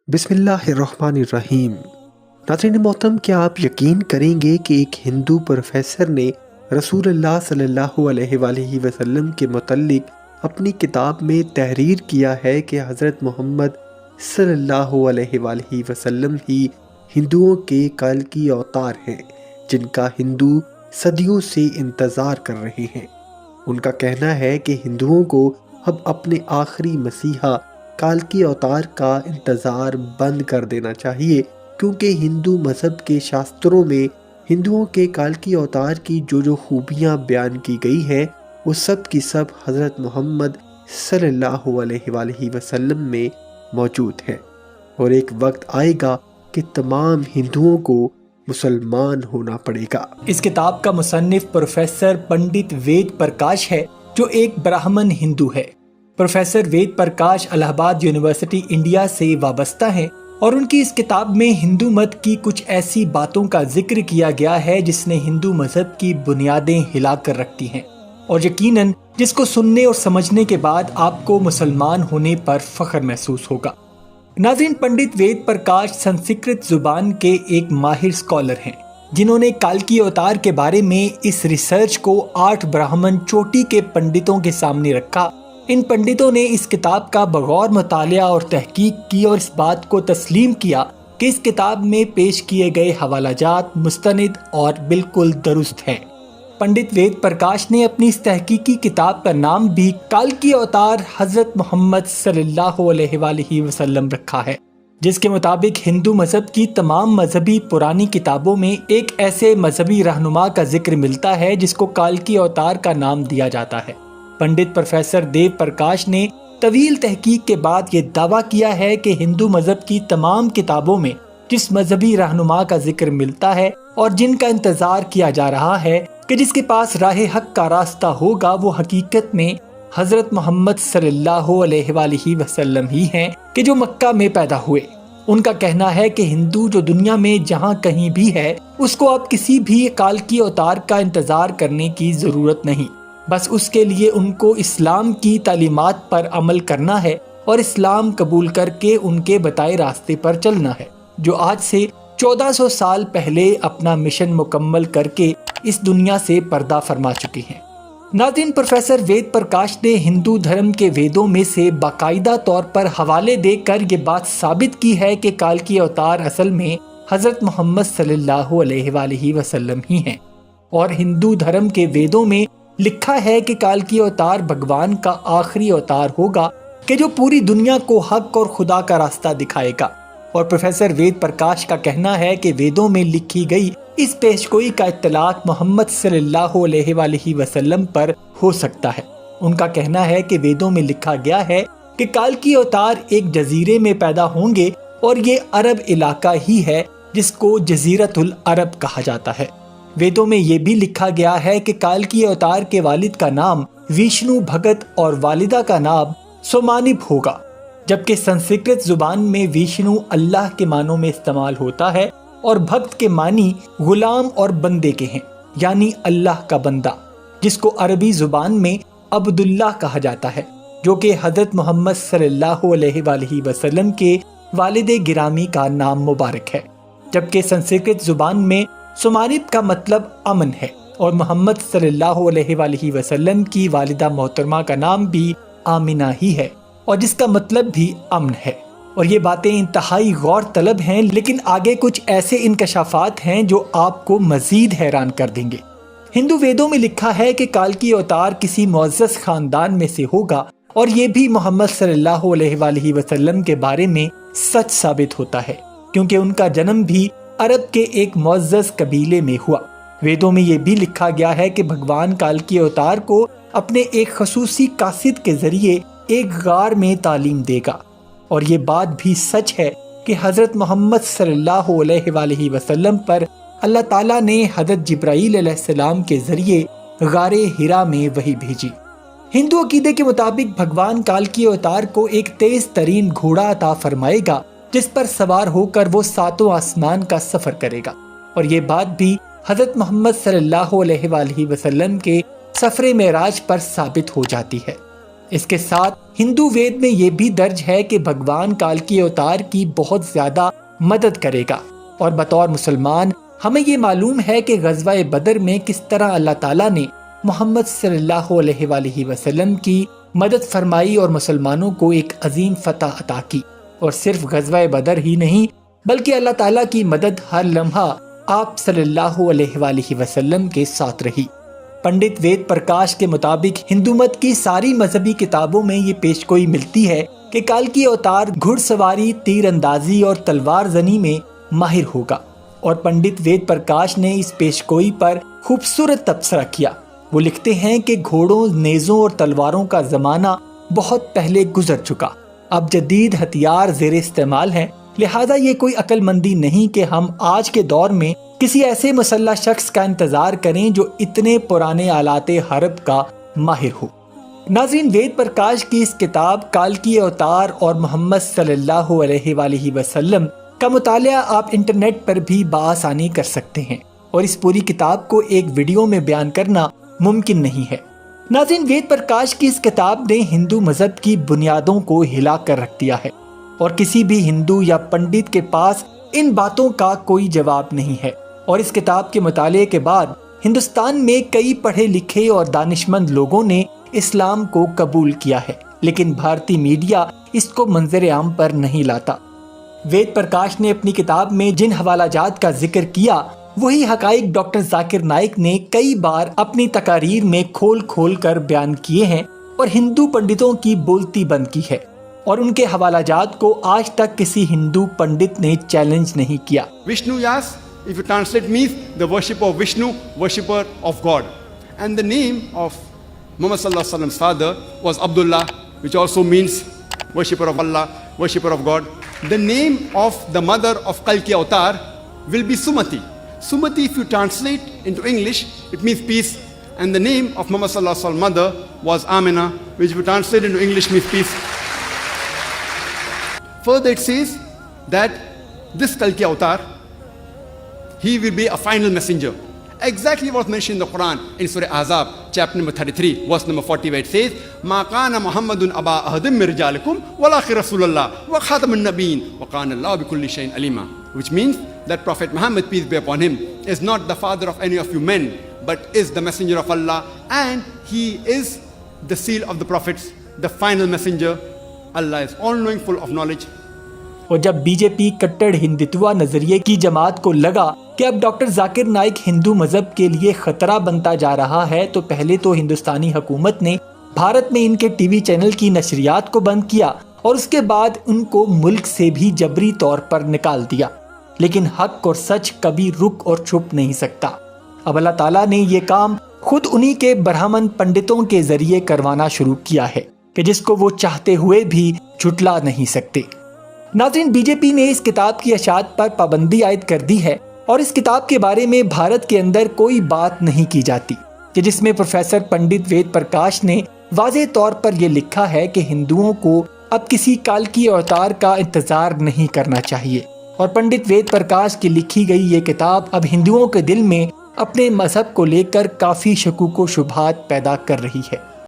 بسم اللہ الرحمن الرحیم۔ ناظرین محترم، کیا آپ یقین کریں گے کہ ایک ہندو پروفیسر نے رسول اللہ صلی اللہ علیہ وآلہ وسلم کے متعلق اپنی کتاب میں تحریر کیا ہے کہ حضرت محمد صلی اللہ علیہ وآلہ وسلم ہی ہندوؤں کے کلکی اوتار ہیں جن کا ہندو صدیوں سے انتظار کر رہے ہیں۔ ان کا کہنا ہے کہ ہندوؤں کو اب اپنے آخری مسیحا کالکی اوتار کا انتظار بند کر دینا چاہیے، کیونکہ ہندو مذہب کے شاستروں میں ہندوؤں کے کالکی اوتار کی جو خوبیاں بیان کی گئی ہیں وہ سب کی سب حضرت محمد صلی اللہ علیہ وآلہ وسلم میں موجود ہیں، اور ایک وقت آئے گا کہ تمام ہندوؤں کو مسلمان ہونا پڑے گا۔ اس کتاب کا مصنف پروفیسر پنڈت وید پرکاش ہے، جو ایک برہمن ہندو ہے۔ پروفیسر وید پرکاش الہ آباد یونیورسٹی انڈیا سے وابستہ ہیں، اور ان کی اس کتاب میں ہندو مت کی کچھ ایسی باتوں کا ذکر کیا گیا ہے جس نے ہندو مذہب کی بنیادیں ہلا کر رکھتی ہیں، اور یقیناً جس کو سننے اور سمجھنے کے بعد آپ کو مسلمان ہونے پر فخر محسوس ہوگا۔ ناظرین، پنڈت وید پرکاش سنسکرت زبان کے ایک ماہر اسکالر ہیں، جنہوں نے کالکی اوتار کے بارے میں اس ریسرچ کو 8 برہمن چوٹی کے پنڈتوں کے سامنے رکھا۔ ان پنڈتوں نے اس کتاب کا بغور مطالعہ اور تحقیق کی، اور اس بات کو تسلیم کیا کہ اس کتاب میں پیش کیے گئے حوالہ جات مستند اور بالکل درست ہیں۔ پنڈت وید پرکاش نے اپنی اس تحقیقی کتاب کا نام بھی کالکی اوتار حضرت محمد صلی اللہ علیہ وآلہ وسلم رکھا ہے، جس کے مطابق ہندو مذہب کی تمام مذہبی پرانی کتابوں میں ایک ایسے مذہبی رہنما کا ذکر ملتا ہے جس کو کالکی اوتار کا نام دیا جاتا ہے۔ پنڈت پروفیسر دیو پرکاش نے طویل تحقیق کے بعد یہ دعویٰ کیا ہے کہ ہندو مذہب کی تمام کتابوں میں جس مذہبی رہنما کا ذکر ملتا ہے اور جن کا انتظار کیا جا رہا ہے کہ جس کے پاس راہ حق کا راستہ ہوگا، وہ حقیقت میں حضرت محمد صلی اللہ علیہ وآلہ وسلم ہی ہیں کہ جو مکہ میں پیدا ہوئے۔ ان کا کہنا ہے کہ ہندو جو دنیا میں جہاں کہیں بھی ہے، اس کو اب کسی بھی کالکی اوتار کا انتظار کرنے کی ضرورت نہیں، بس اس کے لیے ان کو اسلام کی تعلیمات پر عمل کرنا ہے اور اسلام قبول کر کے ان کے بتائے راستے پر چلنا ہے، جو آج سے 1400 سال پہلے اپنا مشن مکمل کر کے اس دنیا سے پردہ فرما چکی ہیں۔ ناظرین، پروفیسر وید پرکاش نے ہندو دھرم کے ویدوں میں سے باقاعدہ طور پر حوالے دے کر یہ بات ثابت کی ہے کہ کالکی اوتار اصل میں حضرت محمد صلی اللہ علیہ وآلہ وسلم ہی ہیں، اور ہندو دھرم کے ویدوں میں لکھا ہے کہ کالکی اوتار بھگوان کا آخری اوتار ہوگا کہ جو پوری دنیا کو حق اور خدا کا راستہ دکھائے گا۔ اور پروفیسر وید پرکاش کا کہنا ہے کہ ویدوں میں لکھی گئی اس پیشگوئی کا اطلاق محمد صلی اللہ علیہ وآلہ وسلم پر ہو سکتا ہے۔ ان کا کہنا ہے کہ ویدوں میں لکھا گیا ہے کہ کالکی اوتار ایک جزیرے میں پیدا ہوں گے، اور یہ عرب علاقہ ہی ہے جس کو جزیرت العرب کہا جاتا ہے۔ ویدوں میں یہ بھی لکھا گیا ہے کہ کالکی اوتار کے والد کا نام ویشنو بھگت اور والدہ کا نام سومانپ ہوگا، جبکہ سنسکرت زبان میں ویشنو اللہ کے معنوں میں استعمال ہوتا ہے، اور بھگت کے معنی غلام اور بندے کے ہیں، یعنی اللہ کا بندہ، جس کو عربی زبان میں عبداللہ کہا جاتا ہے، جو کہ حضرت محمد صلی اللہ علیہ وآلہ وسلم کے والد گرامی کا نام مبارک ہے، جبکہ سنسکرت زبان میں سومانپ کا مطلب امن ہے، اور محمد صلی اللہ علیہ وآلہ وسلم کی والدہ محترمہ کا نام بھی آمنہ ہی ہے، اور جس کا مطلب بھی امن ہے۔ اور یہ باتیں انتہائی غور طلب ہیں، لیکن آگے کچھ ایسے انکشافات ہیں جو آپ کو مزید حیران کر دیں گے۔ ہندو ویدوں میں لکھا ہے کہ کالکی اوتار کسی معزز خاندان میں سے ہوگا، اور یہ بھی محمد صلی اللہ علیہ وآلہ وسلم کے بارے میں سچ ثابت ہوتا ہے، کیونکہ ان کا جنم بھی عرب کے ایک معزز قبیلے میں ہوا۔ ویدوں میں یہ بھی لکھا گیا ہے کہ بھگوان کالکی اوتار کو اپنے ایک خصوصی قاصد کے ذریعے ایک غار میں تعلیم دے گا، اور یہ بات بھی سچ ہے کہ حضرت محمد صلی اللہ علیہ وآلہ وسلم پر اللہ تعالیٰ نے حضرت جبرائیل علیہ السلام کے ذریعے غار ہرا میں وحی بھیجی۔ ہندو عقیدے کے مطابق بھگوان کالکی اوتار کو ایک تیز ترین گھوڑا عطا فرمائے گا، جس پر سوار ہو کر وہ 7 آسمان کا سفر کرے گا، اور یہ بات بھی حضرت محمد صلی اللہ علیہ وآلہ وسلم کے سفر معراج پر ثابت ہو جاتی ہے۔ اس کے ساتھ ہندو وید میں یہ بھی درج ہے کہ بھگوان کال کی اوتار کی بہت زیادہ مدد کرے گا، اور بطور مسلمان ہمیں یہ معلوم ہے کہ غزوہ بدر میں کس طرح اللہ تعالیٰ نے محمد صلی اللہ علیہ وآلہ وسلم کی مدد فرمائی اور مسلمانوں کو ایک عظیم فتح عطا کی۔ اور صرف غزوہ بدر ہی نہیں بلکہ اللہ تعالیٰ کی مدد ہر لمحہ آپ صلی اللہ علیہ وآلہ وسلم کے ساتھ رہی۔ پنڈت وید پرکاش کے مطابق ہندو مت کی ساری مذہبی کتابوں میں یہ پیشگوئی ملتی ہے کہ کال کی اوتار گھڑ سواری، تیر اندازی اور تلوار زنی میں ماہر ہوگا، اور پنڈت وید پرکاش نے اس پیشگوئی پر خوبصورت تبصرہ کیا۔ وہ لکھتے ہیں کہ گھوڑوں، نیزوں اور تلواروں کا زمانہ بہت پہلے گزر چکا، اب جدید ہتھیار زیر استعمال ہیں، لہذا یہ کوئی عقل مندی نہیں کہ ہم آج کے دور میں کسی ایسے مسلح شخص کا انتظار کریں جو اتنے پرانے آلات حرب کا ماہر ہو۔ ناظرین، وید پرکاش کی اس کتاب کال کی اوتار اور محمد صلی اللہ علیہ وآلہ وسلم کا مطالعہ آپ انٹرنیٹ پر بھی بآسانی کر سکتے ہیں، اور اس پوری کتاب کو ایک ویڈیو میں بیان کرنا ممکن نہیں ہے۔ ناظرین، وید پرکاش کی اس کتاب نے ہندو مذہب کی بنیادوں کو ہلا کر رکھ دیا ہے، اور کسی بھی ہندو یا پنڈت کے پاس ان باتوں کا کوئی جواب نہیں ہے۔ اور اس کتاب کے مطالعے کے بعد ہندوستان میں کئی پڑھے لکھے اور دانشمند لوگوں نے اسلام کو قبول کیا ہے، لیکن بھارتی میڈیا اس کو منظر عام پر نہیں لاتا۔ وید پرکاش نے اپنی کتاب میں جن حوالہ جات کا ذکر کیا وہی حقائق ڈاکٹر ذاکر نائک نے کئی بار اپنی تقاریر میں کھول کھول کر بیان کیے ہیں، اور ہندو پنڈتوں کی بولتی بند کی ہے، اور ان کے حوالہ جات کو آج تک کسی ہندو پنڈت نے چیلنج نہیں کیا۔ Vishnu Yas, if you translate, means the worshipper of Vishnu, worshipper of God. And the name of Muhammad Sallallahu Alaihi Wasallam's father was Abdullah, which also means worshipper of Allah, worshipper of God. The name of the mother of Kalki Avatar will be Sumati. Sumati, if you translate into English, it means peace. And the name of Muhammad Sallallahu Alaihi Wasallam's mother was Amina, which if you translate into English means peace. Further it says that this Kalki Avatar, he will be a final messenger. Exactly what's mentioned in the Quran in Surah Ahzab, chapter number 33, verse number 40, where it says, مَا كَانَ مُحَمَّدٌ أَبَا أَحَدٍ مِّن رِجَالِكُمْ وَلَٰكِنَّ رَسُولَ اللَّهِ وَخَاتَمَ النَّبِيِّينَ وَكَانَ اللَّهُ بِكُلِّ شَيْءٍ عَلِيمًا. Which means that Prophet Muhammad, peace be upon him, is not the father of any of you men, but is the messenger of Allah, and he is the seal of the prophets, the final messenger. Allah is all-knowing, full of knowledge. اور جب B J پی کٹڑ ہندتوا نظریے کی جماعت کو لگا کہ اب doctor Zakir Naik ہندو مذہب کے لیے خطرہ بنتا جا رہا ہے، تو پہلے تو ہندوستانی حکومت نے بھارت میں ان کے ٹی وی چینل کی نشریات کو بند کیا، اور اس کے بعد ان کو ملک سے بھی جبری طور پر نکال دیا۔ لیکن حق اور سچ کبھی رک اور چھپ نہیں سکتا۔ اب اللہ تعالیٰ نے یہ کام خود انہی کے برہمن پنڈتوں کے ذریعے کروانا شروع کیا ہے، کہ جس کو وہ چاہتے ہوئے بھی جھٹلا نہیں سکتے۔ ناظرین، بی جے پی نے اس کتاب کی اشاعت پر پابندی عائد کر دی ہے، اور اس کتاب کے بارے میں بھارت کے اندر کوئی بات نہیں کی جاتی، کہ جس میں پروفیسر پنڈت وید پرکاش نے واضح طور پر یہ لکھا ہے کہ ہندوؤں کو اب کسی کال کی اوتار کا انتظار نہیں کرنا چاہیے، اور پنڈت وید پرکاش کی لکھی گئی یہ کتاب اب ہندوؤں کے دل میں اپنے مذہب کو لے کر کافی شکوک و شبہات پیدا کر رہی ہے۔